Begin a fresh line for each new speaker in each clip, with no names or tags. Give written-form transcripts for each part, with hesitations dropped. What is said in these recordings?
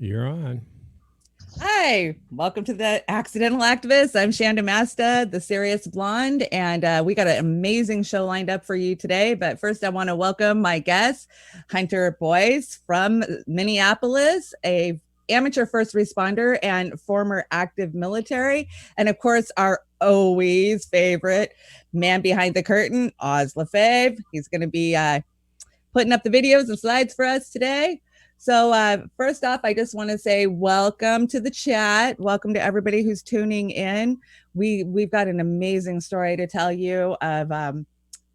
You're on.
Hi, welcome to the Accidental Activist. I'm Chanda Masta, the Serious Blonde, and we got an amazing show lined up for you today. But first, I want to welcome my guest, Hunter Boyce from Minneapolis, a amateur first responder and former active military, and of course, our always favorite man behind the curtain, Oz LaFave. He's going to be putting up the videos and slides for us today. So first off, I just want to say welcome to the chat. Welcome to everybody who's tuning in. We've got an amazing story to tell you of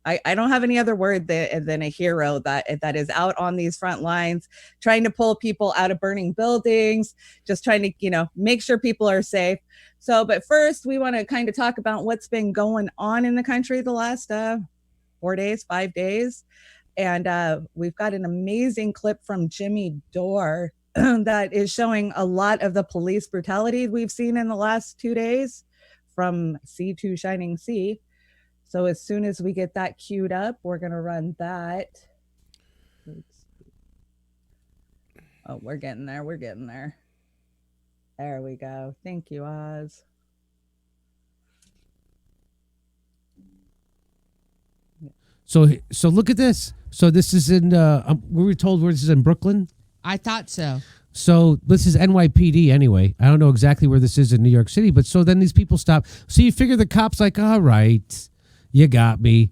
I don't have any other word than a hero that is out on these front lines, trying to pull people out of burning buildings, just trying to, make sure people are safe. So, but first, we want to kind of talk about what's been going on in the country the last 4 days, 5 days. And we've got an amazing clip from Jimmy Dore that is showing a lot of the police brutality we've seen in the last 2 days from sea to shining sea. So as soon as we get that queued up, we're going to run that. Oh, we're getting there. We're getting there. There we go. Thank you, Oz.
So look at this. So this is in, we were told where this is in Brooklyn.
I thought so.
So this is NYPD anyway. I don't know exactly where this is in New York City, but so then these people stop. So you figure the cop's like, all right, you got me.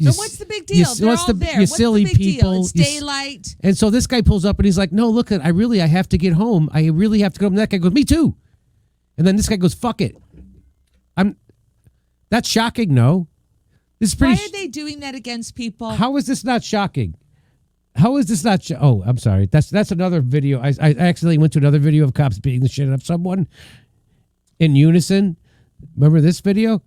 So what's the big deal? They're all there.
You
What's
silly
the big
people.
deal? It's daylight.
And so this guy pulls up and he's like, no, look, I have to get home. I really have to go home. And that guy goes, me too. And then this guy goes, fuck it. That's shocking, no? This is pretty.
Why are they doing that against people?
How is this not shocking? How is this not? Oh, I'm sorry. That's another video. I accidentally went to another video of cops beating the shit out of someone in unison. Remember this video?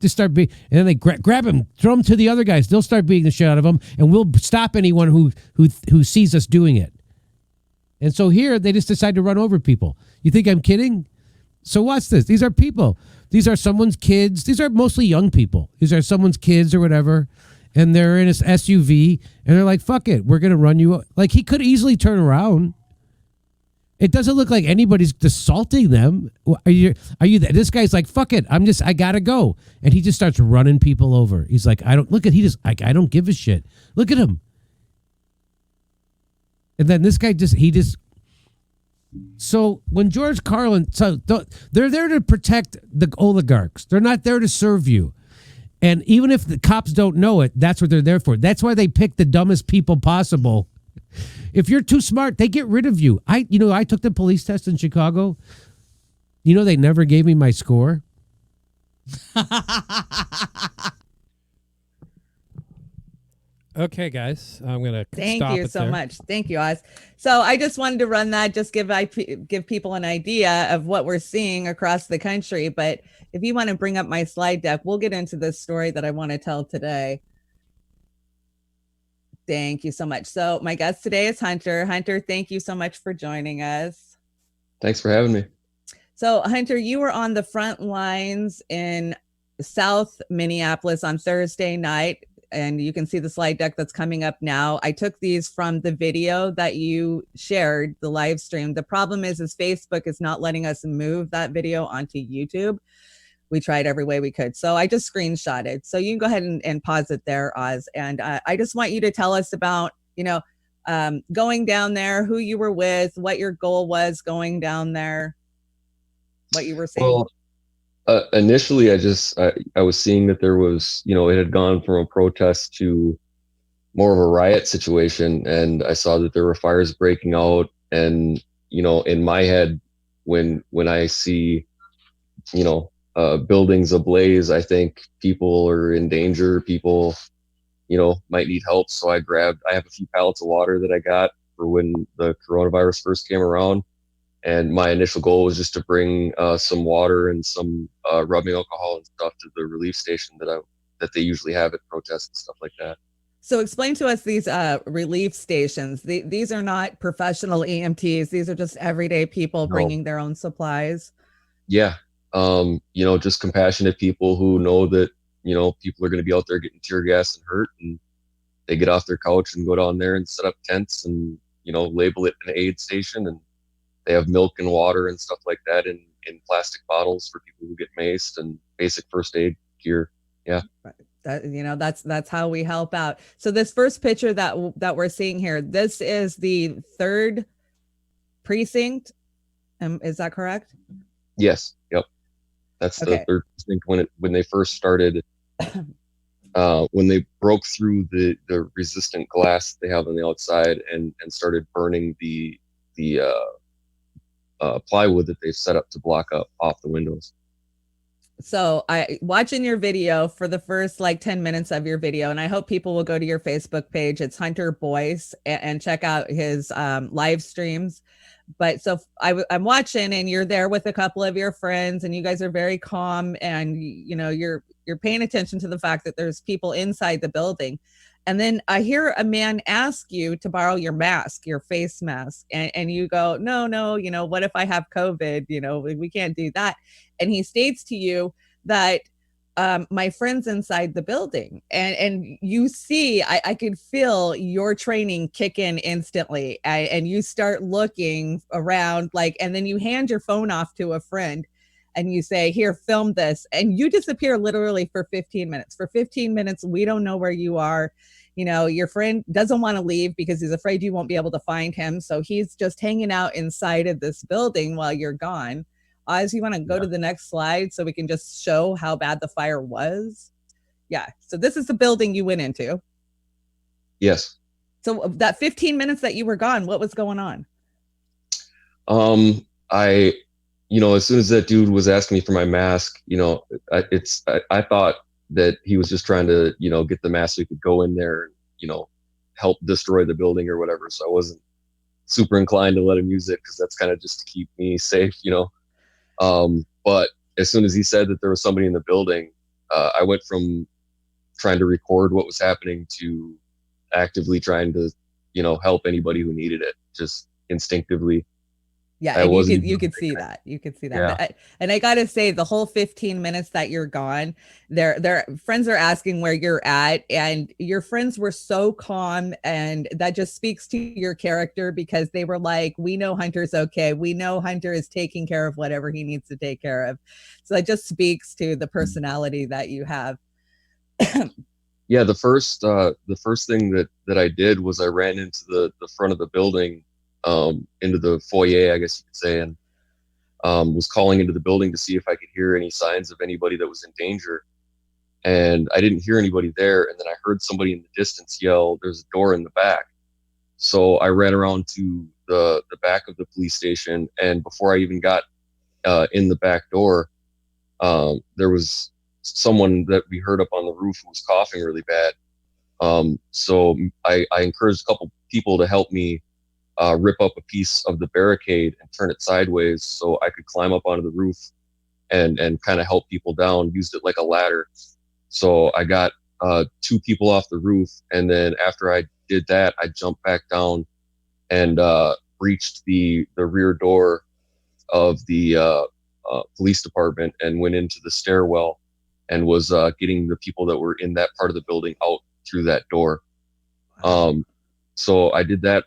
Just start beating, and then they grab him, throw him to the other guys. They'll start beating the shit out of him, and we'll stop anyone who sees us doing it. And so here they just decide to run over people. You think I'm kidding? So what's this? These are people. These are someone's kids. These are mostly young people. These are someone's kids or whatever. And they're in his SUV. And they're like, fuck it. We're going to run you. Like, he could easily turn around. It doesn't look like anybody's assaulting them. Are you? This guy's like, fuck it. I got to go. And he just starts running people over. He's like, I don't give a shit. Look at him. And then this guy so when George Carlin, so they're there to protect the oligarchs. They're not there to serve you. And even if the cops don't know it, that's what they're there for. That's why they pick the dumbest people possible. If you're too smart, they get rid of you. I took the police test in Chicago. They never gave me my score.
Okay, guys, I'm gonna
Thank
stop
you
it
so
there.
much. Thank you, Oz. So I just wanted to run that, just give people an idea of what we're seeing across the country. But if you want to bring up my slide deck, we'll get into this story that I want to tell today. Thank you so much. So my guest today is Hunter. Hunter, thank you so much for joining us.
Thanks for having me.
So Hunter, you were on the front lines in South Minneapolis on Thursday night. And you can see the slide deck that's coming up now. I took these from the video that you shared, the live stream. The problem is Facebook is not letting us move that video onto YouTube. We tried every way we could. So I just screenshotted. So you can go ahead and pause it there, Oz. And I just want you to tell us about, going down there, who you were with, what your goal was going down there, what you were saying.
Well, initially, I was seeing that there was, it had gone from a protest to more of a riot situation, and I saw that there were fires breaking out. And in my head, when I see, buildings ablaze, I think people are in danger. People, might need help. So I have a few pallets of water that I got for when the coronavirus first came around. And my initial goal was just to bring some water and some rubbing alcohol and stuff to the relief station that they usually have at protests and stuff like that.
So explain to us these relief stations. These are not professional EMTs. These are just everyday people bringing their own supplies.
Yeah. Just compassionate people who know that, people are going to be out there getting tear gas and hurt, and they get off their couch and go down there and set up tents and, label it an aid station, and they have milk and water and stuff like that in plastic bottles for people who get maced, and basic first aid gear. Yeah.
That, that's how we help out. So this first picture that we're seeing here, this is the 3rd precinct. Is that correct?
Yes. Yep. That's the 3rd precinct when they first started. When they broke through the resistant glass they have on the outside and started burning the plywood that they've set up to block up off the windows.
So I watching your video for the first like 10 minutes of your video, and I hope people will go to your Facebook page. It's Hunter Boyce, and check out his live streams. But so I'm watching, and you're there with a couple of your friends, and you guys are very calm, and you're paying attention to the fact that there's people inside the building. And then I hear a man ask you to borrow your mask, your face mask. And you go, no, what if I have COVID? We can't do that. And he states to you that my friend's inside the building. And you see, I could feel your training kick in instantly. And you start looking around, and then you hand your phone off to a friend. And you say, here, film this. And you disappear literally for 15 minutes. For 15 minutes, we don't know where you are. Your friend doesn't want to leave because he's afraid you won't be able to find him. So he's just hanging out inside of this building while you're gone. Oz, you want to go to the next slide so we can just show how bad the fire was? Yeah. So this is the building you went into.
Yes.
So that 15 minutes that you were gone, what was going on?
As soon as that dude was asking me for my mask, I thought that he was just trying to, get the mask so he could go in there and, help destroy the building or whatever. So I wasn't super inclined to let him use it because that's kind of just to keep me safe, But as soon as he said that there was somebody in the building, I went from trying to record what was happening to actively trying to, help anybody who needed it, just instinctively.
Yeah, and you could see that. You could see that. Yeah. And I got to say, the whole 15 minutes that you're gone, their friends are asking where you're at, and your friends were so calm, and that just speaks to your character because they were like, we know Hunter's okay. We know Hunter is taking care of whatever he needs to take care of. So that just speaks to the personality that you have.
Yeah, the first thing that I did was I ran into the front of the building, into the foyer, I guess you could say, and was calling into the building to see if I could hear any signs of anybody that was in danger. And I didn't hear anybody there. And then I heard somebody in the distance yell, "There's a door in the back." So I ran around to the back of the police station. And before I even got in the back door, there was someone that we heard up on the roof who was coughing really bad. So I encouraged a couple people to help me rip up a piece of the barricade and turn it sideways so I could climb up onto the roof and kind of help people down, used it like a ladder. So I got 2 people off the roof, and then after I did that, I jumped back down and breached the rear door of the police department and went into the stairwell and was getting the people that were in that part of the building out through that door. So I did that,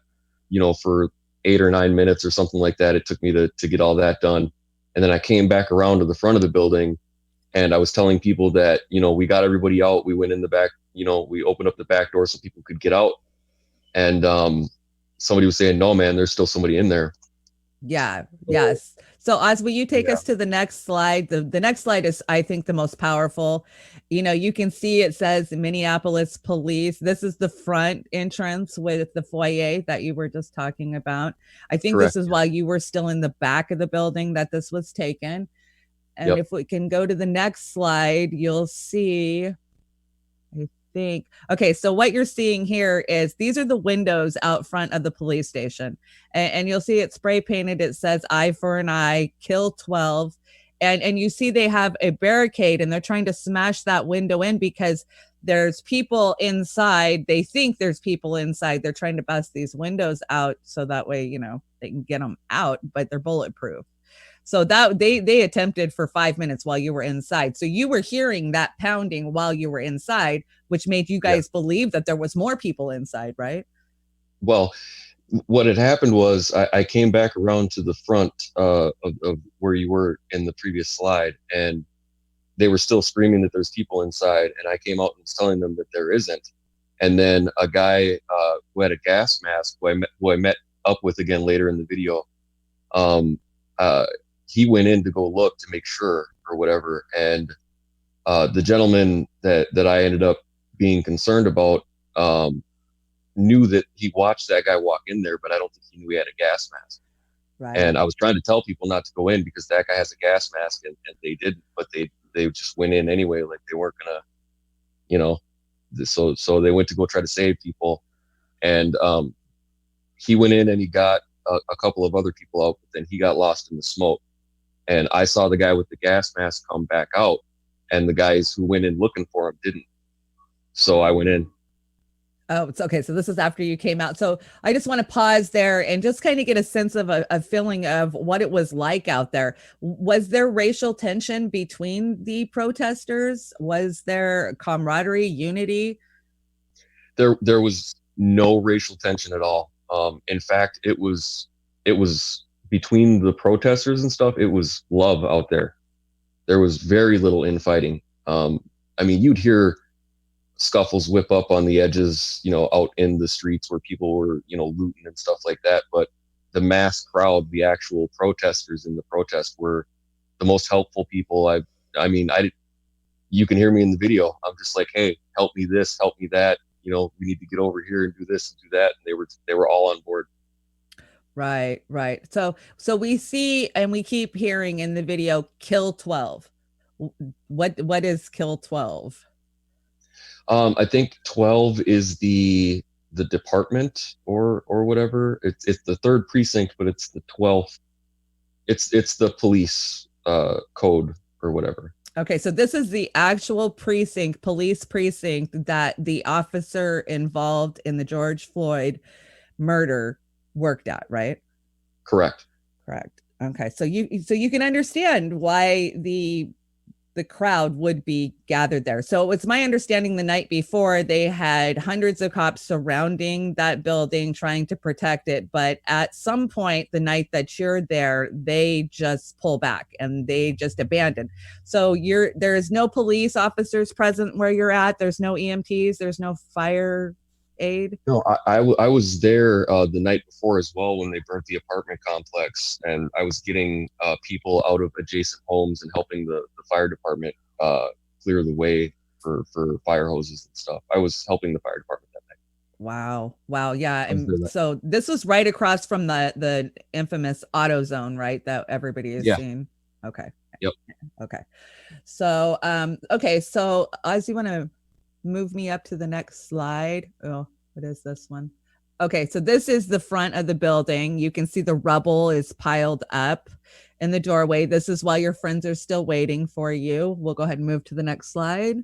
for 8 or 9 minutes or something like that. It took me to get all that done. And then I came back around to the front of the building, and I was telling people that, we got everybody out. We went in the back, we opened up the back door so people could get out. And somebody was saying, "No, man, there's still somebody in there."
Yeah. Yes. So Oz, will you take us to the next slide? The next slide is, I think, the most powerful. You can see it says Minneapolis Police. This is the front entrance with the foyer that you were just talking about. I think
Correct.
This is while you were still in the back of the building that this was taken. And if we can go to the next slide, you'll see, okay, so what you're seeing here is these are the windows out front of the police station, and you'll see it spray painted. It says "Eye for an eye, kill 12," and you see they have a barricade, and they're trying to smash that window in because there's people inside. They think there's people inside. They're trying to bust these windows out so that way they can get them out, but they're bulletproof. So that they attempted for 5 minutes while you were inside. So you were hearing that pounding while you were inside, which made you guys believe that there was more people inside, right?
Well, what had happened was I came back around to the front of where you were in the previous slide, and they were still screaming that there's people inside, and I came out and was telling them that there isn't. And then a guy who had a gas mask, who I met up with again later in the video, um, he went in to go look to make sure or whatever, and the gentleman that I ended up being concerned about knew that he watched that guy walk in there, but I don't think he knew he had a gas mask.
Right.
And I was trying to tell people not to go in because that guy has a gas mask, and they didn't, but they just went in anyway, like they weren't gonna, you know. So they went to go try to save people, and he went in and he got a couple of other people out, but then he got lost in the smoke. And I saw the guy with the gas mask come back out, and the guys who went in looking for him didn't. So I went in.
Oh, it's okay. So this is after you came out. So I just want to pause there and just kind of get a sense of a feeling of what it was like out there. Was there racial tension between the protesters? Was there camaraderie, unity?
There was no racial tension at all. In fact, it was between the protesters and stuff. It was love out there. There was very little infighting. I mean, you'd hear scuffles whip up on the edges, out in the streets where people were, looting and stuff like that. But the mass crowd, the actual protesters in the protest, were the most helpful people. You can hear me in the video. I'm just like, hey, help me this, help me that. We need to get over here and do this and do that. And they were all on board.
Right. So we see and we keep hearing in the video, kill 12. What is kill 12?
I think 12 is the department or whatever. It's the 3rd precinct, but it's the 12th. It's the police code or whatever.
Okay, so this is the actual police precinct that the officer involved in the George Floyd murder worked at, right?
Correct.
Okay, so you can understand why the crowd would be gathered there. So it's my understanding the night before they had hundreds of cops surrounding that building trying to protect it, but at some point the night that you're there, they just pull back and they just abandon. So there is no police officers present where you're at. There's no EMTs. There's no fire aid.
No, I was there the night before as well when they burnt the apartment complex, and I was getting people out of adjacent homes and helping the fire department clear the way for fire hoses and stuff. I was helping the fire department that night.
Wow. Yeah. And so this was right across from the infamous auto zone, right? That everybody has seen. Okay.
Yep.
Okay. So, So as you want to move me up to the next slide. Oh, what is this one? Okay, so this is the front of the building. You can see the rubble is piled up in the doorway. This is while your friends are still waiting for you. We'll go ahead and move to the next slide.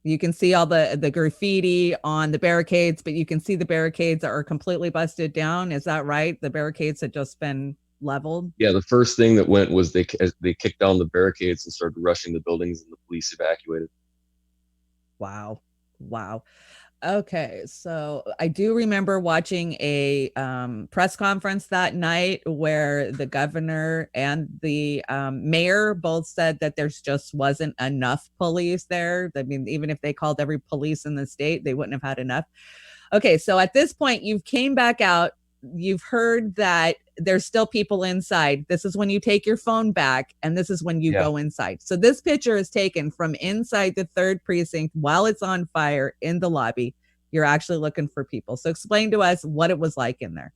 You can see all the graffiti on the barricades, but you can see the barricades are completely busted down. Is that right? The barricades had just been leveled?
Yeah, the first thing that went was they kicked down the barricades and started rushing the buildings, and the police evacuated.
Wow. Okay, so I do remember watching a press conference that night where the governor and the mayor both said that there's just wasn't enough police there. I mean, even if they called every police in the state, they wouldn't have had enough. Okay, so at this point, you've came back out. You've heard that there's still people inside. This is when you take your phone back, and this is when you go inside. So this picture is taken from inside the 3rd precinct while it's on fire in the lobby. You're actually looking for people. So explain to us what it was like in there.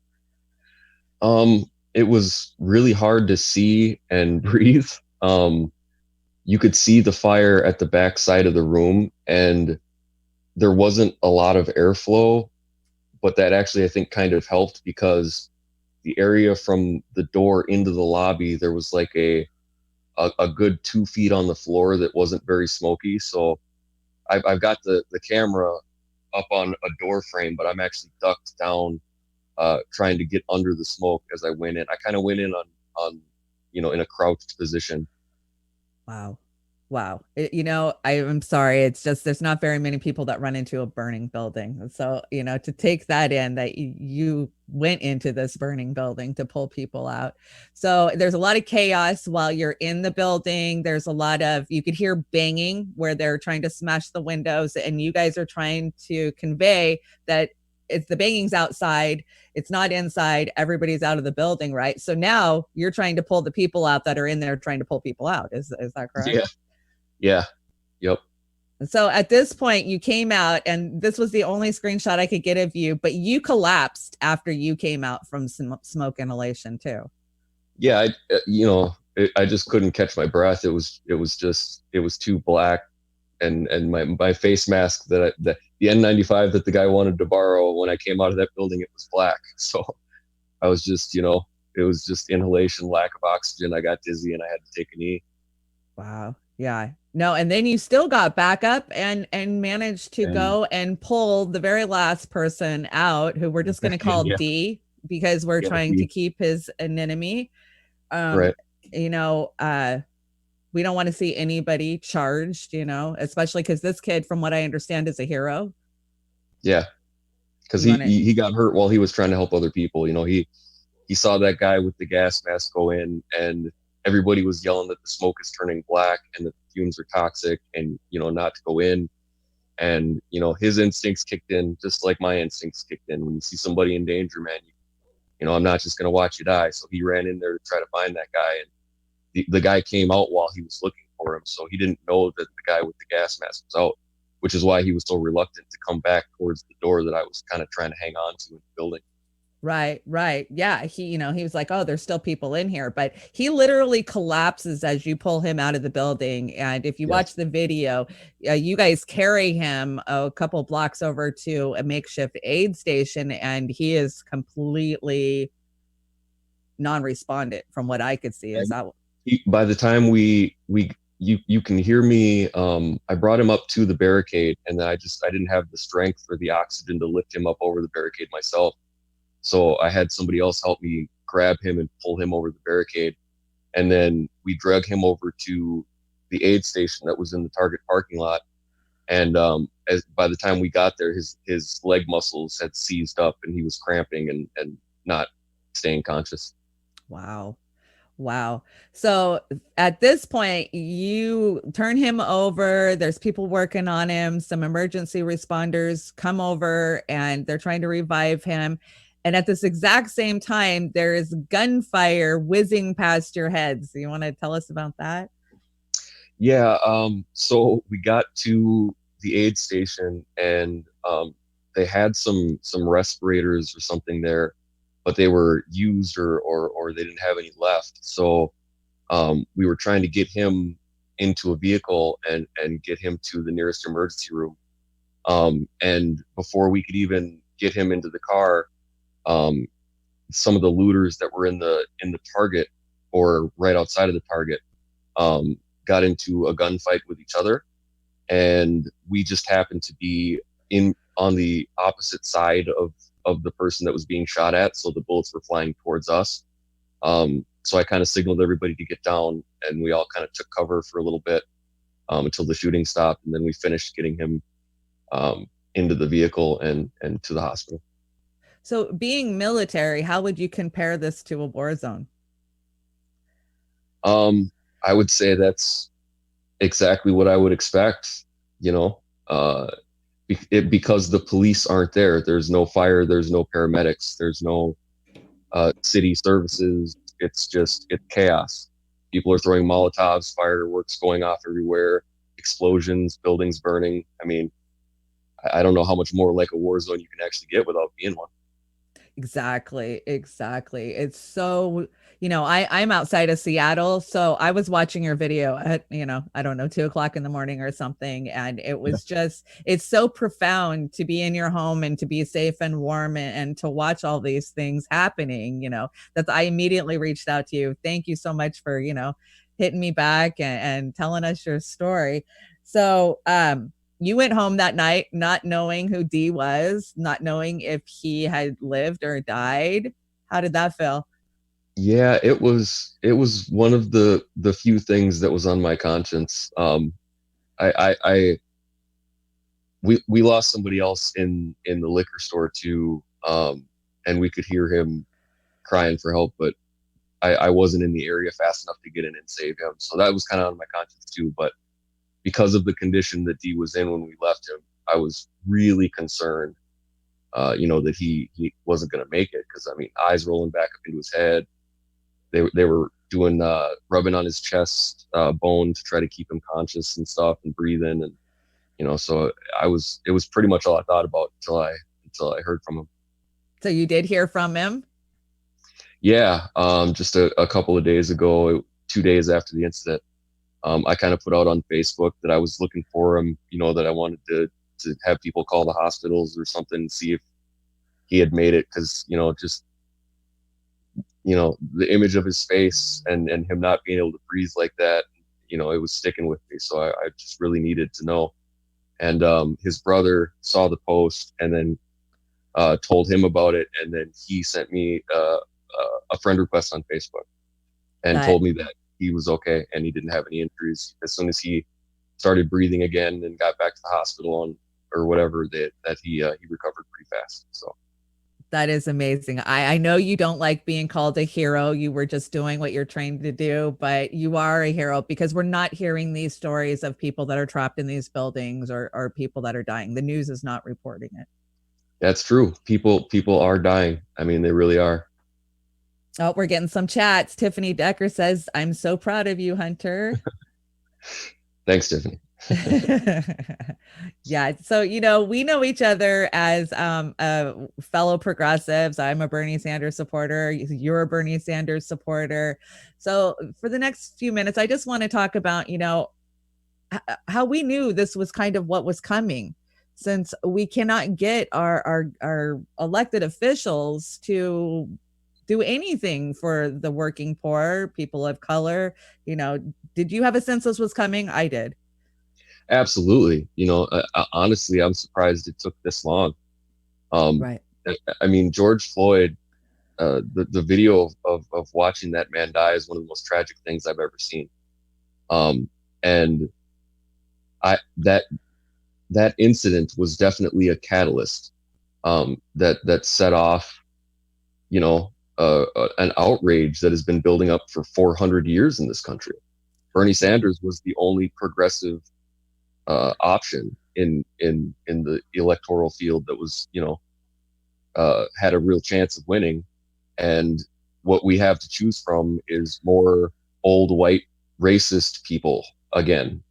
It was really hard to see and breathe. You could see the fire at the back side of the room, and there wasn't a lot of airflow, but that actually, I think, kind of helped because the area from the door into the lobby, there was like a good 2 feet on the floor that wasn't very smoky. So I've got the camera up on a door frame, but I'm actually ducked down trying to get under the smoke as I went in. I kind of went in on in a crouched position.
Wow. Wow. I'm sorry. It's just there's not very many people that run into a burning building. So, to take that in that you went into this burning building to pull people out. So, there's a lot of chaos while you're in the building. There's a lot of, you could hear banging where they're trying to smash the windows, and you guys are trying to convey that it's the banging's outside, it's not inside, everybody's out of the building, right? So now you're trying to pull the people out that are in there trying to pull people out. Is that correct?
Yeah. Yeah. Yep.
So at this point, you came out, and this was the only screenshot I could get of you, but you collapsed after you came out from smoke inhalation too.
Yeah. I just couldn't catch my breath. It was too black, and my face mask the N95 that the guy wanted to borrow, when I came out of that building, it was black. So I was just, it was just inhalation, lack of oxygen. I got dizzy and I had to take a knee.
Wow. Yeah. No, and then you still got back up and managed to go and pull the very last person out, who we're just going to call D, because we're trying to keep his anonymity.
Right.
We don't want to see anybody charged, especially because this kid, from what I understand, is a hero.
Yeah. Because he got hurt while he was trying to help other people. He saw that guy with the gas mask go in, and everybody was yelling that the smoke is turning black and that the fumes are toxic, and, not to go in. And, his instincts kicked in just like my instincts kicked in. When you see somebody in danger, man, I'm not just going to watch you die. So he ran in there to try to find that guy. And the guy came out while he was looking for him. So he didn't know that the guy with the gas mask was out, which is why he was so reluctant to come back towards the door that I was kind of trying to hang on to in the building.
Right. Yeah. He was like, oh, there's still people in here, but he literally collapses as you pull him out of the building. And if you watch the video, you guys carry him a couple blocks over to a makeshift aid station, and he is completely non-respondent from what I could see. Is that
by the time you can hear me, I brought him up to the barricade, and then I didn't have the strength or the oxygen to lift him up over the barricade myself. So I had somebody else help me grab him and pull him over the barricade. And then we drug him over to the aid station that was in the Target parking lot. And by the time we got there, his leg muscles had seized up, and he was cramping and not staying conscious.
Wow. So at this point, you turn him over. There's people working on him. Some emergency responders come over, and they're trying to revive him. And at this exact same time, there is gunfire whizzing past your heads. You want to tell us about that?
Yeah. So we got to the aid station, and they had some respirators or something there, but they were used or they didn't have any left. So we were trying to get him into a vehicle and get him to the nearest emergency room. And before we could even get him into the car, some of the looters that were in the Target or right outside of the Target got into a gunfight with each other, and we just happened to be on the opposite side of the person that was being shot at, so the bullets were flying towards us. So I kind of signaled everybody to get down, and we all kind of took cover for a little bit until the shooting stopped, and then we finished getting him into the vehicle and to the hospital.
So being military, how would you compare this to a war zone?
I would say that's exactly what I would expect, because the police aren't there. There's no fire, there's no paramedics, there's no city services. It's chaos. People are throwing Molotovs, fireworks going off everywhere, explosions, buildings burning. I mean, I don't know how much more like a war zone you can actually get without being one.
Exactly. It's so, I'm outside of Seattle. So I was watching your video at, I don't know, 2:00 in the morning or something. And it was it's so profound to be in your home and to be safe and warm and to watch all these things happening, that I immediately reached out to you. Thank you so much for, hitting me back and telling us your story. So, you went home that night not knowing who D was, not knowing if he had lived or died. How did that feel?
Yeah, it was one of the few things that was on my conscience. I we lost somebody else in the liquor store too, and we could hear him crying for help, but I wasn't in the area fast enough to get in and save him. So that was kind of on my conscience too. But because of the condition that D was in when we left him, I was really concerned, that he wasn't going to make it. Because I mean, eyes rolling back up into his head. They were doing rubbing on his chest bone to try to keep him conscious and stuff and breathing, and so it was pretty much all I thought about until I heard from him.
So you did hear from him?
Yeah, just a couple of days ago, 2 days after the incident, I kind of put out on Facebook that I was looking for him, that I wanted to have people call the hospitals or something and see if he had made it. Cause, just, the image of his face and him not being able to breathe like that, it was sticking with me. So I just really needed to know. And his brother saw the post and then told him about it. And then he sent me a friend request on Facebook and told me that he was okay and he didn't have any injuries. As soon as he started breathing again and got back to the hospital or whatever, that he recovered pretty fast. So
that is amazing. I know you don't like being called a hero. You were just doing what you're trained to do, but you are a hero because we're not hearing these stories of people that are trapped in these buildings or people that are dying. The news is not reporting it.
That's true. People are dying. I mean, they really are.
Oh, we're getting some chats. Tiffany Decker says, "I'm so proud of you, Hunter."
Thanks, Tiffany.
Yeah. So, we know each other as fellow progressives. I'm a Bernie Sanders supporter. You're a Bernie Sanders supporter. So for the next few minutes, I just want to talk about, how we knew this was kind of what was coming, since we cannot get our elected officials to do anything for the working poor, people of color. Did you have a sense this was coming? I did.
Absolutely. Honestly, I'm surprised it took this long.
Right.
I mean, George Floyd, the video of watching that man die is one of the most tragic things I've ever seen. And that incident was definitely a catalyst, that set off, an outrage that has been building up for 400 years in this country. Bernie Sanders was the only progressive option in the electoral field that was, had a real chance of winning. And what we have to choose from is more old white racist people again.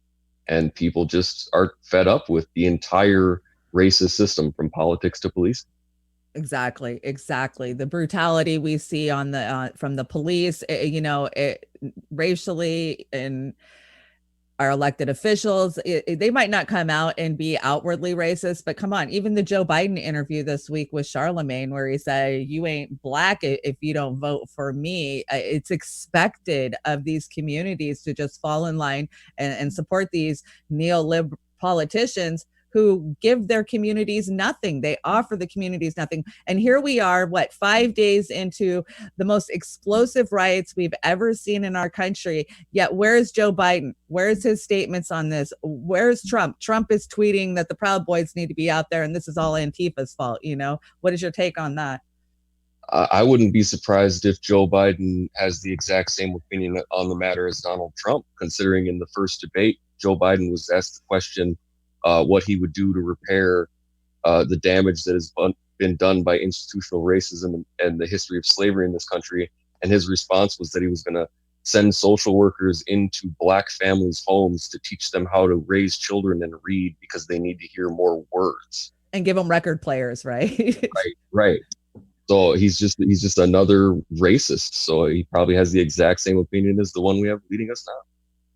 And people just are fed up with the entire racist system from politics to police.
Exactly. The brutality we see on the from the police, racially, and our elected officials, they might not come out and be outwardly racist, but come on, even the Joe Biden interview this week with Charlemagne, where he said, "You ain't black if you don't vote for me." It's expected of these communities to just fall in line and support these neoliberal politicians who give their communities nothing. They offer the communities nothing. And here we are, 5 days into the most explosive riots we've ever seen in our country. Yet where's Joe Biden? Where's his statements on this? Where's Trump? Trump is tweeting that the Proud Boys need to be out there and this is all Antifa's fault. What is your take on that?
I wouldn't be surprised if Joe Biden has the exact same opinion on the matter as Donald Trump, considering in the first debate, Joe Biden was asked the question, what he would do to repair the damage that has been done by institutional racism and the history of slavery in this country. And his response was that he was going to send social workers into black families' homes to teach them how to raise children and read because they need to hear more words.
And give them record players, right?
Right. So he's just another racist. So he probably has the exact same opinion as the one we have leading us now.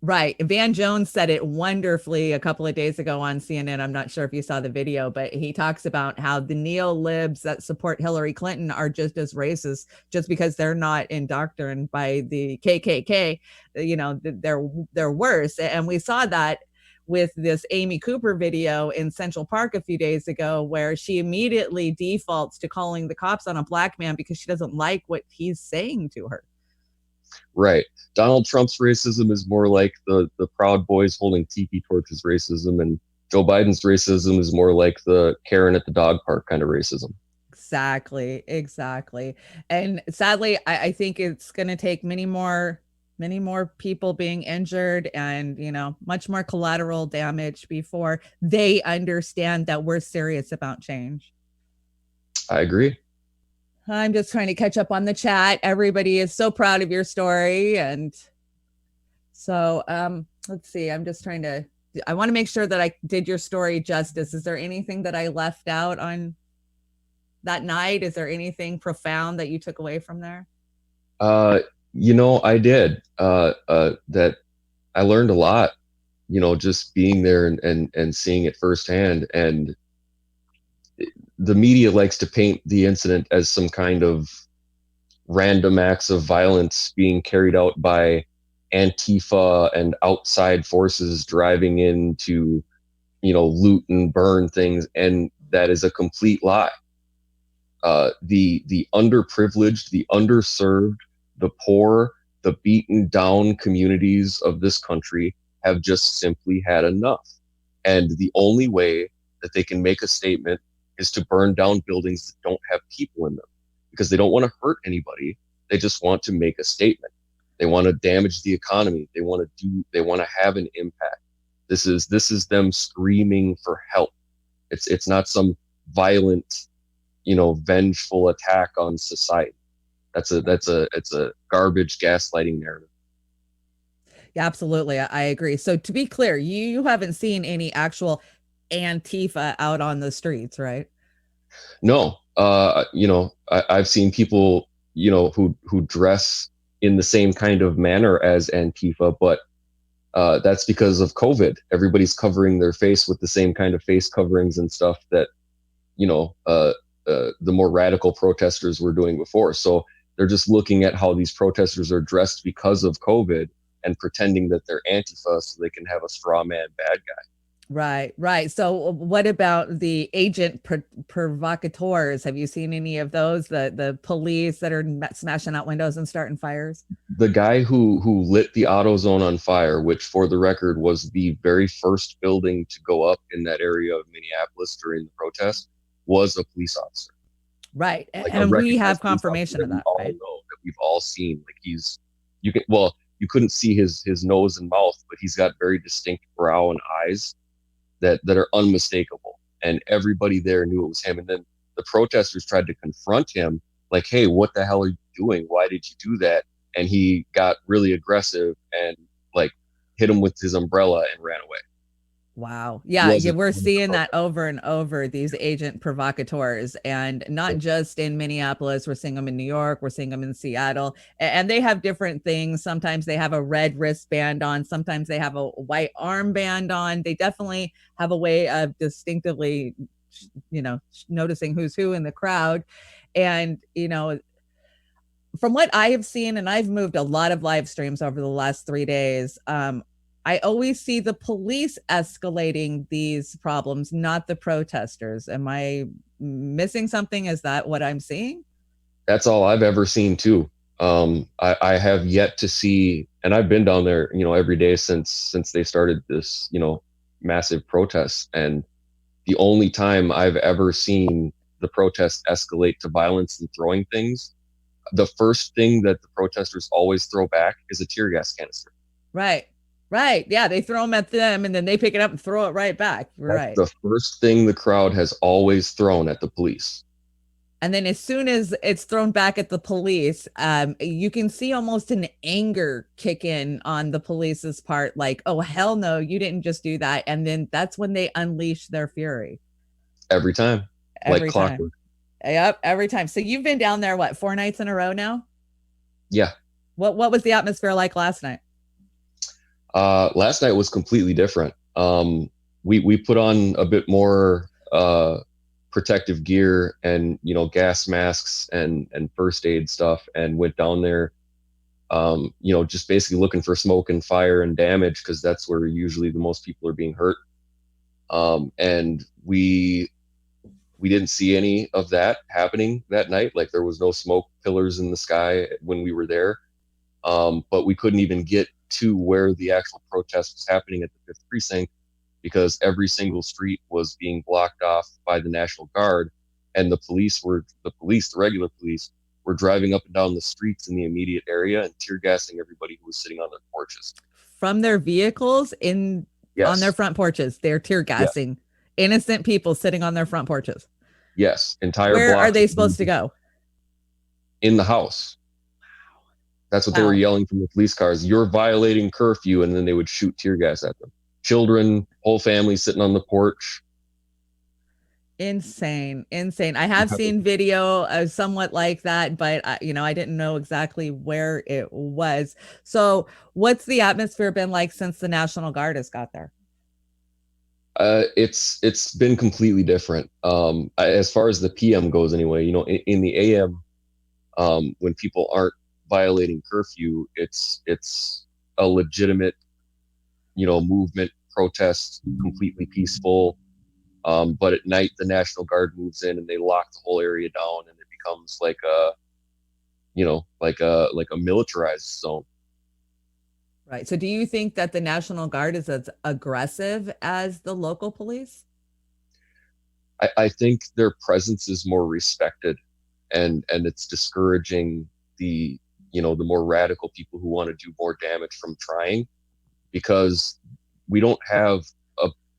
Right. Van Jones said it wonderfully a couple of days ago on CNN. I'm not sure if you saw the video, but he talks about how the neo-libs that support Hillary Clinton are just as racist just because they're not indoctrinated by the KKK. They're worse. And we saw that with this Amy Cooper video in Central Park a few days ago, where she immediately defaults to calling the cops on a black man because she doesn't like what he's saying to her.
Right. Donald Trump's racism is more like the Proud Boys holding tiki torches racism, and Joe Biden's racism is more like the Karen at the dog park kind of racism.
Exactly. And sadly, I think it's going to take many more people being injured and, much more collateral damage before they understand that we're serious about change.
I agree.
I'm just trying to catch up on the chat. Everybody is so proud of your story. And so let's see. I'm just trying to, I want to make sure that I did your story justice. Is there anything that I left out on that night? Is there anything profound that you took away from there?
I did. That I learned a lot, just being there and seeing it firsthand. And the media likes to paint the incident as some kind of random acts of violence being carried out by Antifa and outside forces driving in to, loot and burn things. And that is a complete lie. The underprivileged, the underserved, the poor, the beaten down communities of this country have just simply had enough. And the only way that they can make a statement is to burn down buildings that don't have people in them, because they don't want to hurt anybody. They just want to make a statement. They want to damage the economy. They want to have an impact. This is them screaming for help. It's not some violent, vengeful attack on society. It's a garbage gaslighting narrative.
Yeah, absolutely. I agree. So to be clear, you haven't seen any actual Antifa out on the streets, right?
No, I've seen people, who dress in the same kind of manner as Antifa, but that's because of COVID. Everybody's covering their face with the same kind of face coverings and stuff that, the more radical protesters were doing before. So they're just looking at how these protesters are dressed because of COVID and pretending that they're Antifa so they can have a straw man bad guy.
Right. So what about the agent provocateurs? Have you seen any of those? The police that are smashing out windows and starting fires?
The guy who lit the AutoZone on fire, which for the record was the very first building to go up in that area of Minneapolis during the protest, was a police officer.
Right. And we have confirmation of that.
Right? That we've all seen. Like you couldn't see his nose and mouth, but he's got very distinct brow and eyes that are unmistakable. And everybody there knew it was him. And then the protesters tried to confront him, like, hey, what the hell are you doing? Why did you do that? And he got really aggressive and hit him with his umbrella and ran away.
Wow. Yeah, we're seeing that over and over, these agent provocateurs, and not just in Minneapolis. We're seeing them in New York. We're seeing them in Seattle, and they have different things. Sometimes they have a red wristband on. Sometimes they have a white armband on. They definitely have a way of distinctively, noticing who's who in the crowd. And, from what I have seen, and I've moved a lot of live streams over the last 3 days, I always see the police escalating these problems, not the protesters. Am I missing something? Is that what I'm seeing?
That's all I've ever seen too. I have yet to see, and I've been down there, every day since they started this, massive protest. And the only time I've ever seen the protests escalate to violence and throwing things, the first thing that the protesters always throw back is a tear gas canister.
Right. Yeah, they throw them at them and then they pick it up and throw it right back. Right.
The first thing the crowd has always thrown at the police.
And then as soon as it's thrown back at the police, you can see almost an anger kick in on the police's part, like, oh, hell no, you didn't just do that. And then that's when they unleash their fury.
Every time. Like clockwork.
Yep, every time. So you've been down there, 4 nights in a row now?
Yeah.
What was the atmosphere like last night?
Last night was completely different. We put on a bit more protective gear and gas masks and first aid stuff, and went down there. Just basically looking for smoke and fire and damage, because that's where usually the most people are being hurt. And we didn't see any of that happening that night. Like, there was no smoke pillars in the sky when we were there. but we couldn't even get to where the actual protest was happening at the 5th precinct because every single street was being blocked off by the National Guard, and the regular police, were driving up and down the streets in the immediate area and tear gassing everybody who was sitting on their porches.
From their vehicles on their front porches, they're tear gassing innocent people sitting on their front porches.
Yes, entire
Where
blocks
are they supposed to go?
In the house. That's what they were yelling from the police cars. You're violating curfew, and then they would shoot tear gas at them. Children, whole families sitting on the porch.
Insane. I have seen video somewhat like that, but I didn't know exactly where it was. So what's the atmosphere been like since the National Guard has got there?
It's been completely different. As far as the PM goes anyway, in the AM, when people aren't violating curfew, it's a legitimate, movement, protest, completely peaceful. But at night, the National Guard moves in and they lock the whole area down, and it becomes like a militarized zone.
Right. So do you think that the National Guard is as aggressive as the local police?
I think their presence is more respected, and it's discouraging the more radical people who want to do more damage from trying, because we don't have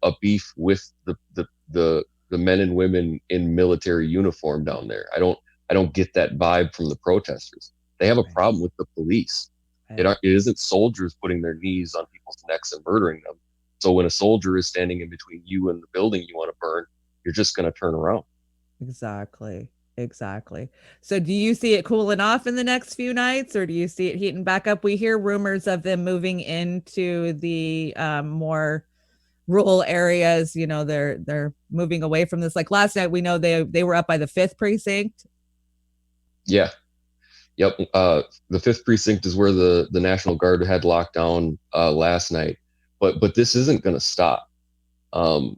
a beef with the men and women in military uniform down there. I don't get that vibe from the protesters. They have a problem with the police. It isn't soldiers putting their knees on people's necks and murdering them. So when a soldier is standing in between you and the building you want to burn, you're just going to turn around.
Exactly. So do you see it cooling off in the next few nights, or do you see it heating back up? We hear rumors of them moving into the more rural areas. They're moving away from this. Like last night, we know they were up by the 5th precinct.
Yeah. Yep. The 5th precinct is where the National Guard had locked down last night, but this isn't going to stop. The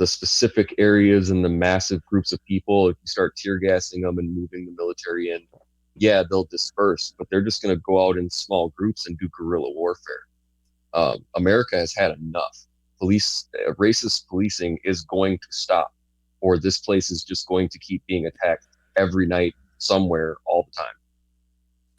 specific areas and the massive groups of people, if you start tear gassing them and moving the military in, they'll disperse, but they're just going to go out in small groups and do guerrilla warfare. America has had enough. Racist policing is going to stop, or this place is just going to keep being attacked every night, somewhere, all the time.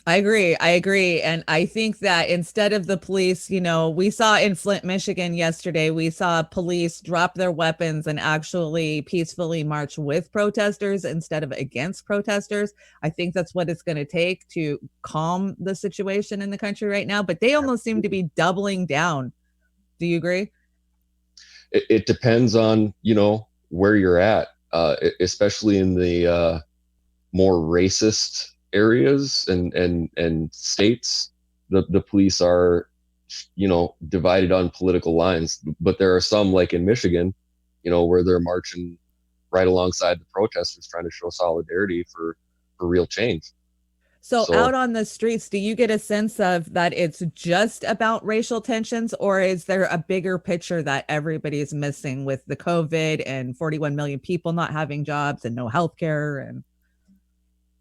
I agree. And I think that instead of the police, we saw in Flint, Michigan yesterday, we saw police drop their weapons and actually peacefully march with protesters instead of against protesters. I think that's what it's going to take to calm the situation in the country right now. But they almost seem to be doubling down. Do you agree?
It depends on, where you're at, especially in the more racist areas and states. The police are divided on political lines, but there are some, like in Michigan, where they're marching right alongside the protesters, trying to show solidarity for real change.
So out on the streets, do you get a sense of that it's just about racial tensions, or is there a bigger picture that everybody is missing with the COVID and 41 million people not having jobs and no healthcare? And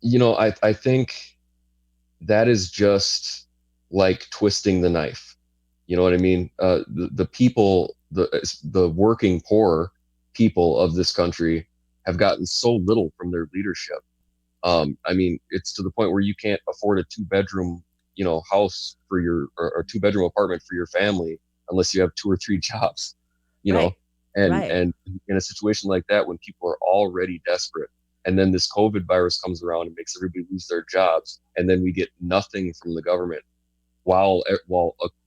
I think that is just like twisting the knife. You know what I mean? The people, the working poor people of this country have gotten so little from their leadership. It's to the point where you can't afford a 2-bedroom, house for or 2-bedroom apartment for your family unless you have 2 or 3 jobs,
Right.
and in a situation like that, when people are already desperate, and then this COVID virus comes around and makes everybody lose their jobs, and then we get nothing from the government while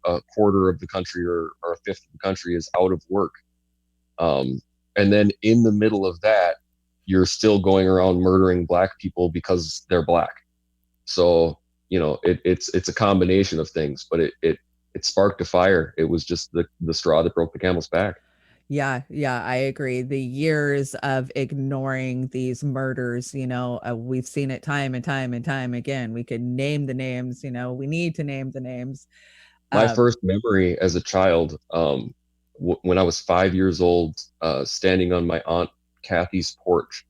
a quarter of the country or a fifth of the country is out of work. And then in the middle of that, you're still going around murdering black people because they're black. So, it's a combination of things, but it sparked a fire. It was just the straw that broke the camel's back.
Yeah, I agree. The years of ignoring these murders, we've seen it time and time again. We could name the names, we need to name the names.
My first memory as a child, when I was 5 years old, standing on my Aunt Kathy's porch,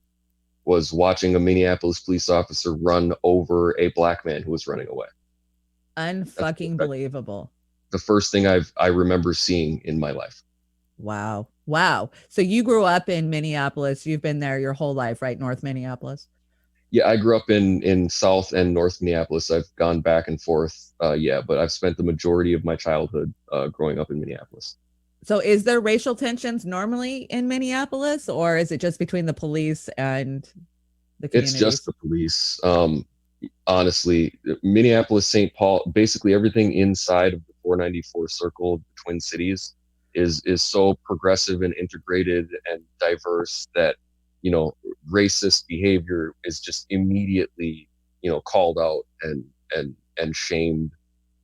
was watching a Minneapolis police officer run over a black man who was running away.
Unfucking believable.
The first thing I remember seeing in my life.
Wow. Wow. So you grew up in Minneapolis. You've been there your whole life, right? North Minneapolis.
Yeah, I grew up in South and North Minneapolis. I've gone back and forth. But I've spent the majority of my childhood growing up in Minneapolis.
So is there racial tensions normally in Minneapolis, or is it just between the police and the communities?
It's just the police. Honestly, Minneapolis, St. Paul, basically everything inside of the 494 circle of the Twin Cities is so progressive and integrated and diverse that, you know, racist behavior is just immediately, you know, called out and shamed.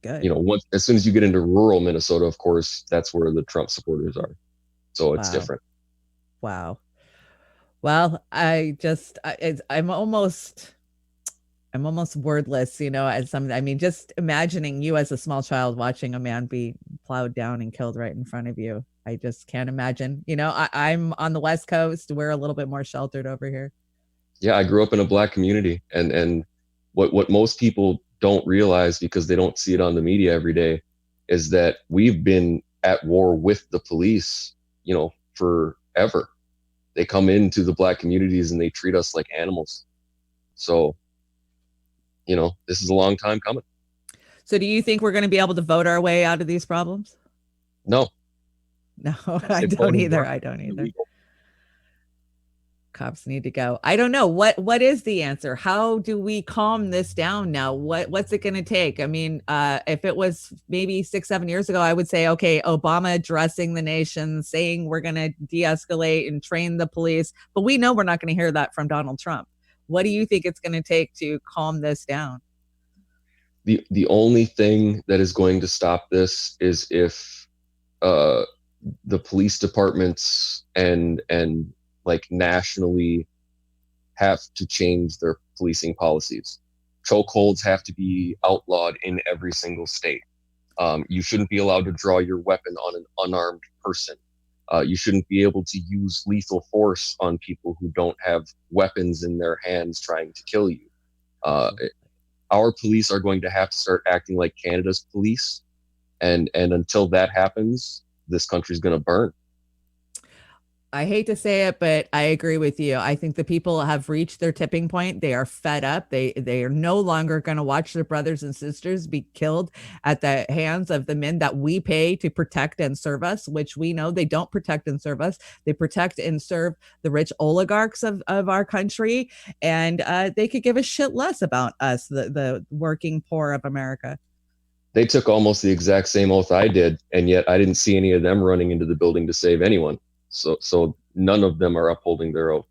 Good.
You know, as soon as you get into rural Minnesota, of course, that's where the Trump supporters are. So it's different.
Wow. Well, I'm almost wordless, you know, I mean, just imagining you as a small child watching a man be plowed down and killed right in front of you. I just can't imagine. You know, I'm on the West Coast. We're a little bit more sheltered over here.
Yeah, I grew up in a black community, and what most people don't realize, because they don't see it on the media every day, is that we've been at war with the police, you know, forever. They come into the black communities and they treat us like animals. So, you know, this is a long time coming.
So do you think we're going to be able to vote our way out of these problems?
No.
No, I don't either. I don't either. Cops need to go. I don't know. What is the answer? How do we calm this down now? What's it going to take? I mean, if it was maybe 6-7 years ago, I would say, okay, Obama addressing the nation, saying we're going to de-escalate and train the police. But we know we're not going to hear that from Donald Trump. What do you think it's going to take to calm this down?
The only thing that is going to stop this is if the police departments and like nationally have to change their policing policies. Chokeholds have to be outlawed in every single state. You shouldn't be allowed to draw your weapon on an unarmed person. You shouldn't be able to use lethal force on people who don't have weapons in their hands trying to kill you. Our police are going to have to start acting like Canada's police. And until that happens, this country's going to burn.
I hate to say it, but I agree with you. I think the people have reached their tipping point. They are fed up. They are no longer going to watch their brothers and sisters be killed at the hands of the men that we pay to protect and serve us, which we know they don't protect and serve us. They protect and serve the rich oligarchs of our country. And they could give a shit less about us, the working poor of America.
They took almost the exact same oath I did, and yet I didn't see any of them running into the building to save anyone. So none of them are upholding their oath.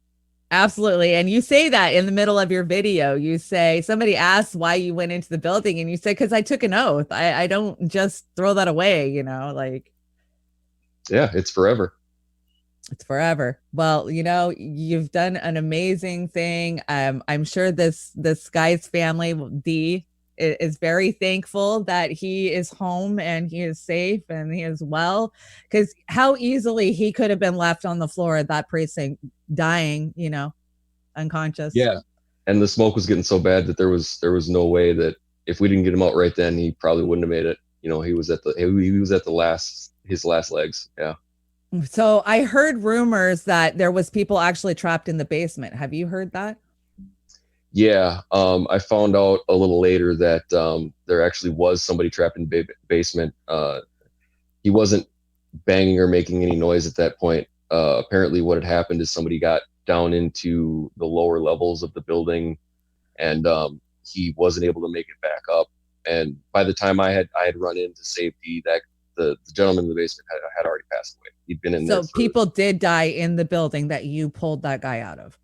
Absolutely. And you say that in the middle of your video. You say, somebody asked why you went into the building, and you say, because I took an oath. I don't just throw that away, you know, like.
Yeah, it's forever.
It's forever. Well, you know, you've done an amazing thing. I'm sure this guy's family, D, is very thankful that he is home and he is safe and he is well, because how easily he could have been left on the floor at that precinct dying, you know, unconscious.
Yeah. And the smoke was getting so bad that there was no way that if we didn't get him out right then, he probably wouldn't have made it. You know, he was at his last legs. Yeah.
So I heard rumors that there was people actually trapped in the basement. Have you heard that?
Yeah, I found out a little later that there actually was somebody trapped in the basement. He wasn't banging or making any noise at that point. Apparently what had happened is somebody got down into the lower levels of the building, and he wasn't able to make it back up. And by the time I had run into safety, that the gentleman in the basement had already passed away. He'd been in there. So
people did die in the building that you pulled that guy out of?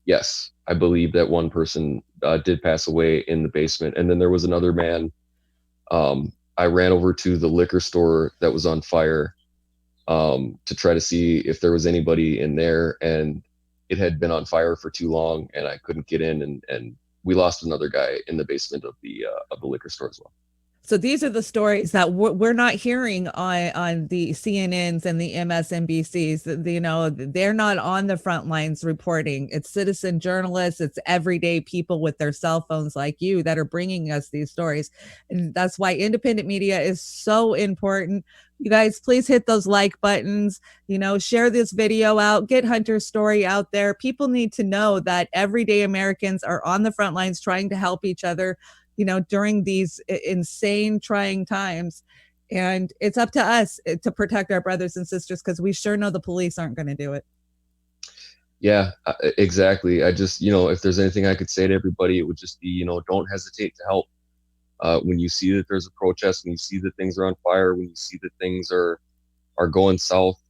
Yes, I believe that one person did pass away in the basement. And then there was another man. I ran over to the liquor store that was on fire to try to see if there was anybody in there, and it had been on fire for too long and I couldn't get in, and we lost another guy in the basement of the liquor store as well.
So these are the stories that we're not hearing on the CNNs and the MSNBCs. You know, they're not on the front lines reporting. It's citizen journalists, it's everyday people with their cell phones like you that are bringing us these stories. And that's why independent media is so important. You guys, please hit those like buttons, you know, share this video out, get Hunter's story out there. People need to know that everyday Americans are on the front lines trying to help each other, you know, during these insane, trying times. And it's up to us to protect our brothers and sisters, because we sure know the police aren't going to do it.
Yeah, exactly. I just, you know, if there's anything I could say to everybody, it would just be, you know, don't hesitate to help. When you see that there's a protest, when you see that things are on fire, when you see that things are going south,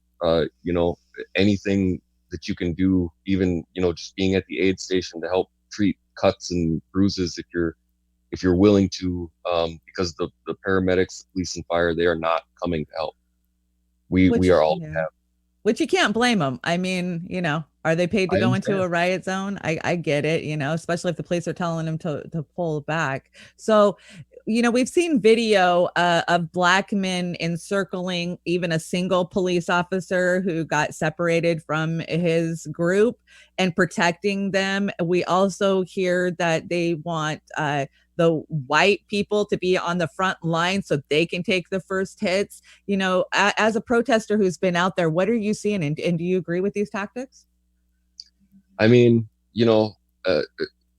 you know, anything that you can do, even, you know, just being at the aid station to help treat cuts and bruises if you're willing to, because the paramedics, the police and fire, they are not coming to help. We are all
yeah. Which you can't blame them. I mean, you know, are they paid to go into a riot zone? I get it, you know, especially if the police are telling them to pull back. So, you know, we've seen video of Black men encircling even a single police officer who got separated from his group and protecting them. We also hear that they want the white people to be on the front line so they can take the first hits. You know, as a protester who's been out there, what are you seeing? And do you agree with these tactics?
I mean, you know,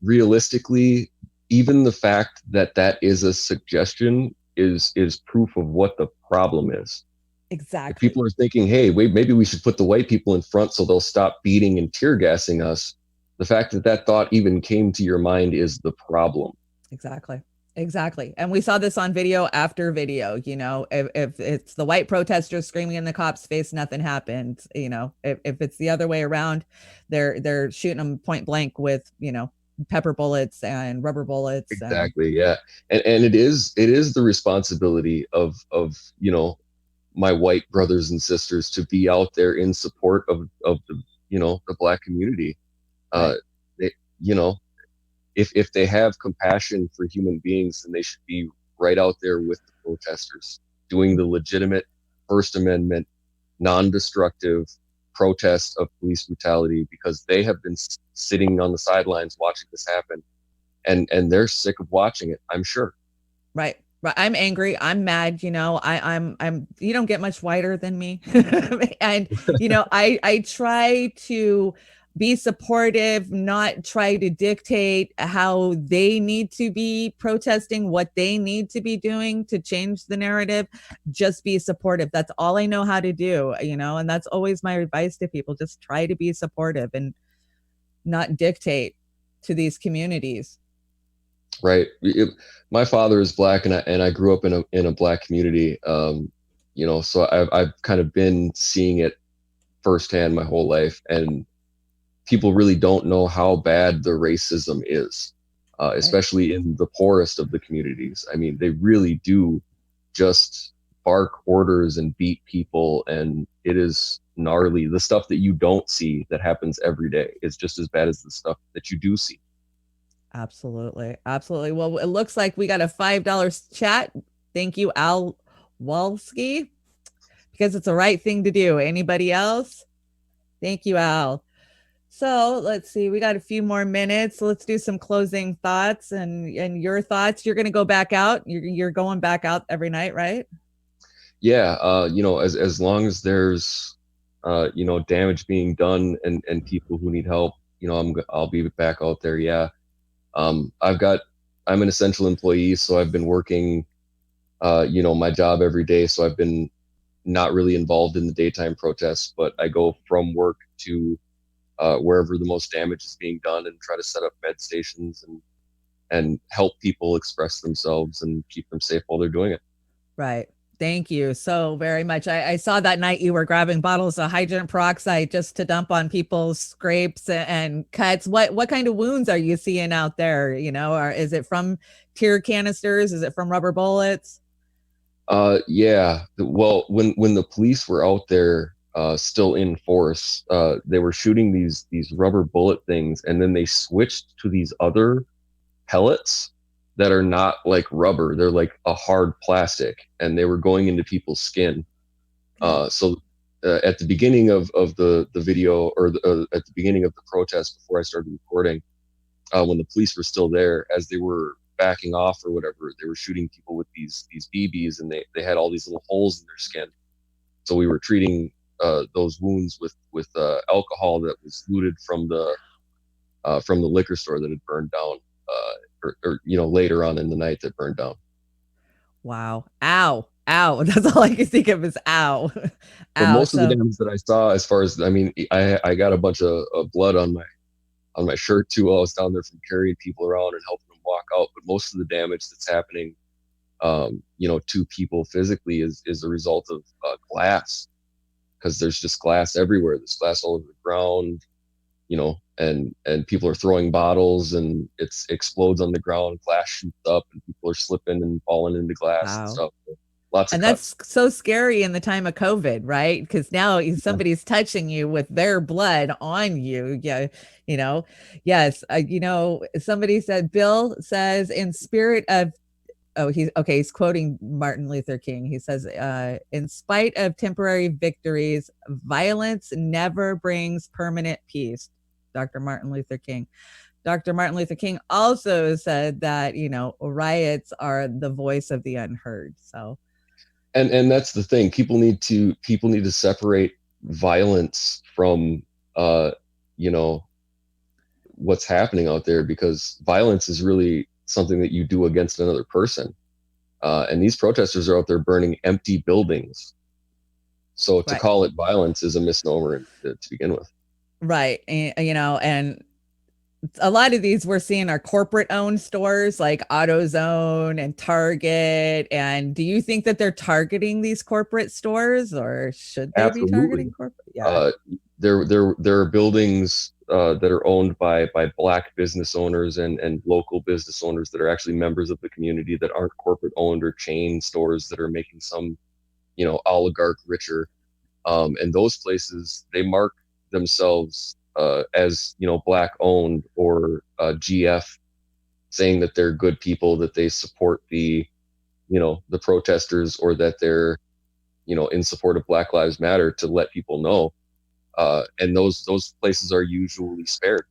realistically, even the fact that that is a suggestion is proof of what the problem is.
Exactly.
If people are thinking, hey, wait, maybe we should put the white people in front so they'll stop beating and tear gassing us. The fact that that thought even came to your mind is the problem.
Exactly. And we saw this on video after video. You know, if it's the white protesters screaming in the cops' face, nothing happened. You know, if it's the other way around, they're shooting them point blank with, you know, pepper bullets and rubber bullets.
Exactly. Yeah. And it is the responsibility of, you know, my white brothers and sisters to be out there in support of the, you know, the Black community.
Right.
They, you know, if they have compassion for human beings, then they should be right out there with the protesters, doing the legitimate First Amendment, non-destructive protest of police brutality, because they have been sitting on the sidelines watching this happen, and they're sick of watching it, I'm sure.
Right. I'm angry. I'm mad. You know, I'm, you don't get much whiter than me. And, you know, I try to be supportive, not try to dictate how they need to be protesting, what they need to be doing to change the narrative. Just be supportive. That's all I know how to do, you know, and that's always my advice to people. Just try to be supportive and not dictate to these communities.
Right. My father is Black, and I grew up in a Black community. You know, so I've kind of been seeing it firsthand my whole life, and people really don't know how bad the racism is, especially in the poorest of the communities. I mean, they really do just bark orders and beat people, and it is gnarly. The stuff that you don't see that happens every day is just as bad as the stuff that you do see.
Absolutely. Well, it looks like we got a $5 chat. Thank you, Al Walski, because it's the right thing to do. Anybody else? Thank you, Al. So let's see. We got a few more minutes. Let's do some closing thoughts and your thoughts. You're going to go back out. You're going back out every night, right?
Yeah. You know, as long as there's, you know, damage being done and people who need help, you know, I'll be back out there. Yeah. I'm an essential employee, so I've been working, you know, my job every day. So I've been not really involved in the daytime protests, but I go from work to wherever the most damage is being done and try to set up med stations and help people express themselves and keep them safe while they're doing it.
Right. Thank you so very much. I saw that night you were grabbing bottles of hydrogen peroxide just to dump on people's scrapes and cuts. What kind of wounds are you seeing out there? You know, or is it from tear canisters? Is it from rubber bullets?
Yeah. Well, when the police were out there, still in force, they were shooting these rubber bullet things, and then they switched to these other pellets. that are not like rubber. They're like a hard plastic, and they were going into people's skin. At the beginning of the video, or at the beginning of the protest, before I started recording, when the police were still there, as they were backing off or whatever, they were shooting people with these BBs, and they had all these little holes in their skin. So we were treating those wounds with alcohol that was looted from the liquor store that had burned down, or later on in the night that burned down.
Wow! Ow! Ow! That's all I can think of is ow.
But most of the damage that I saw, as far as, I mean, I got a bunch of blood on my shirt too. I was down there from carrying people around and helping them walk out. But most of the damage that's happening, to people physically is a result of glass, because there's just glass everywhere. There's glass all over the ground, and people are throwing bottles, and it explodes on the ground. Glass shoots up, and people are slipping and falling into glass and stuff. Lots of
that's so scary in the time of COVID, right? Because now somebody's touching you with their blood on you. Yeah, yes. Somebody said, Bill says, in spirit of, he's quoting Martin Luther King. He says, in spite of temporary victories, violence never brings permanent peace. Dr. Martin Luther King. Dr. Martin Luther King also said that, riots are the voice of the unheard. So.
And that's the thing. People need to separate violence from, what's happening out there, because violence is really something that you do against another person. And these protesters are out there burning empty buildings. So to call it violence is a misnomer to begin with.
Right. And a lot of these we're seeing are corporate owned stores like AutoZone and Target. And do you think that they're targeting these corporate stores, or should they be targeting corporate? Yeah.
There are buildings that are owned by Black business owners and local business owners that are actually members of the community, that aren't corporate owned or chain stores that are making some, oligarch richer. And those places, they mark themselves as Black owned, or GF, saying that they're good people, that they support the protesters, or that they're in support of Black Lives Matter, to let people know. And those places are usually spared.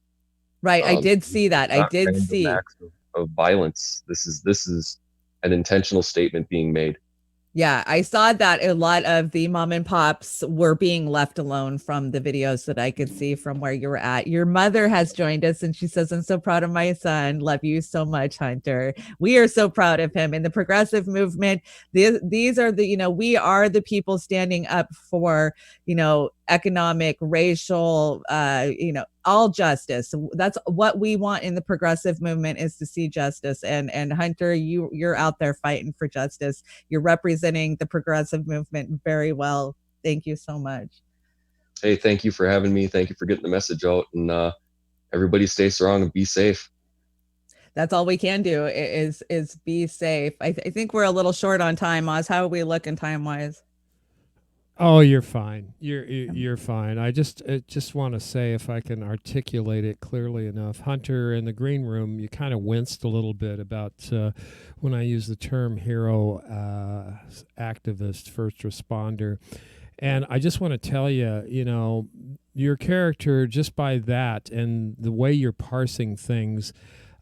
Right. I did see that. I did see
acts of violence. This is an intentional statement being made.
Yeah, I saw that a lot of the mom and pops were being left alone from the videos that I could see from where you were at. Your mother has joined us, and she says, I'm so proud of my son. Love you so much, Hunter. We are so proud of him. In the progressive movement, these are the, we are the people standing up for, economic, racial, all justice. That's what we want in the progressive movement, is to see justice. And Hunter, you're out there fighting for justice. You're representing the progressive movement very well. Thank you so much.
Hey, thank you for having me. Thank you for getting the message out, and everybody stay strong and be safe.
That's all we can do is be safe. I think we're a little short on time, Oz. How are we looking time wise?
Oh, you're fine. You're fine. I just want to say, if I can articulate it clearly enough, Hunter, in the green room, you kind of winced a little bit about when I use the term hero, activist, first responder. And I just want to tell you, your character, just by that and the way you're parsing things,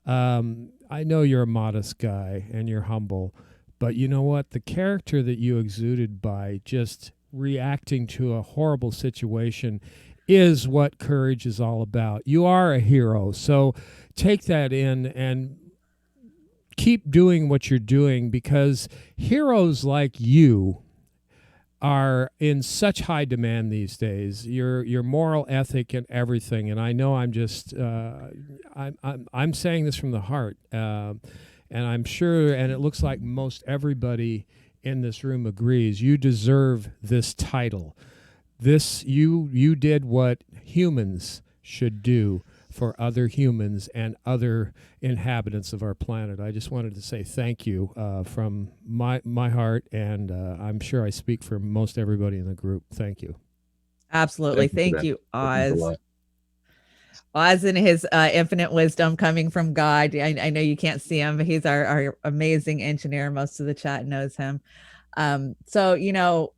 I know you're a modest guy and you're humble, but you know what? The character that you exuded by just reacting to a horrible situation is what courage is all about. You are a hero. So take that in and keep doing what you're doing, because heroes like you are in such high demand these days. Your moral ethic and everything. And I know I'm just I'm saying this from the heart, and I'm sure, and it looks like most everybody in this room agrees, you deserve this title. You did what humans should do for other humans and other inhabitants of our planet. I just wanted to say thank you from my heart, and I'm sure I speak for most everybody in the group. Thank you.
Absolutely. Thank you, Oz. Oz and his infinite wisdom coming from God. I know you can't see him, but he's our amazing engineer. Most of the chat knows him. So,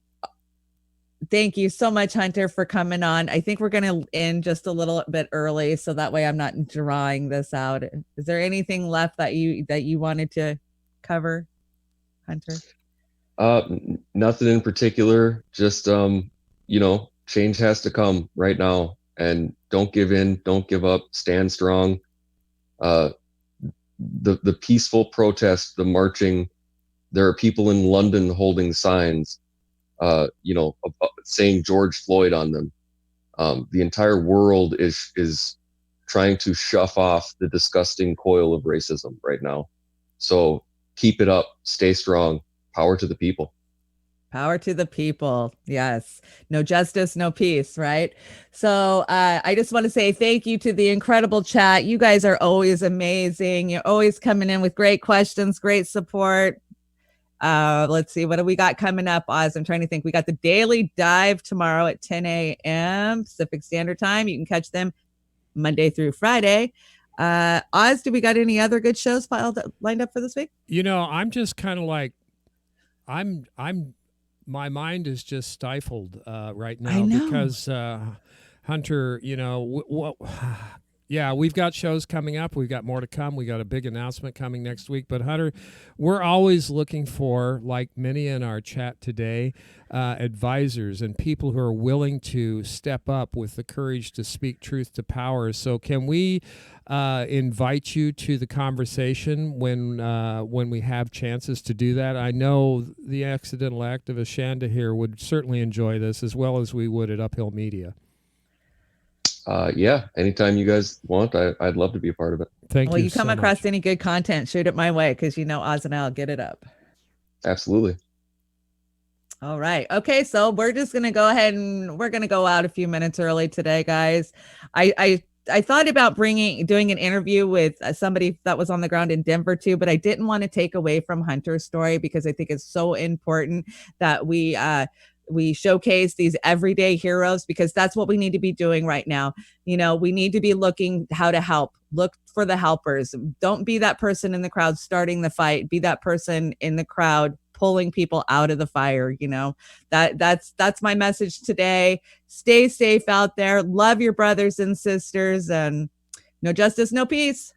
thank you so much, Hunter, for coming on. I think we're going to end just a little bit early, so that way I'm not drawing this out. Is there anything left that you wanted to cover, Hunter?
Nothing in particular. Just change has to come right now, and don't give in, don't give up, stand strong. The peaceful protest, the marching. There are people in London holding signs, saying George Floyd on them. The entire world is trying to shove off the disgusting coil of racism right now. So keep it up, stay strong, power to the people.
Power to the people. Yes. No justice, no peace, right? So I just want to say thank you to the incredible chat. You guys are always amazing. You're always coming in with great questions, great support. Let's see, what do we got coming up, Oz? I'm trying to think. We got the Daily Dive tomorrow at 10 a.m. Pacific Standard Time. You can catch them Monday through Friday. Oz, do we got any other good shows lined up for this week?
I'm just kind of like, my mind is just stifled right now because Hunter, yeah, we've got shows coming up. We've got more to come. We got a big announcement coming next week. But Hunter, we're always looking for, like many in our chat today, advisors and people who are willing to step up with the courage to speak truth to power. So can we invite you to the conversation when we have chances to do that? I know the accidental activist Chanda here would certainly enjoy this as well as we would at Uphill Media.
Yeah, anytime you guys want, I'd love to be a part of it.
Thank you.
Well, you come across any good content, shoot it my way, because Oz and I'll get it up.
Absolutely.
All right. Okay, so we're just gonna go ahead and we're gonna go out a few minutes early today, guys. I thought about doing an interview with somebody that was on the ground in Denver too, but I didn't want to take away from Hunter's story because I think it's so important that we showcase these everyday heroes, because that's what we need to be doing right now. We need to be looking how to help. Look for the helpers. Don't be that person in the crowd starting the fight. Be that person in the crowd pulling people out of the fire. That's my message today. Stay safe out there. Love your brothers and sisters, and no justice, no peace.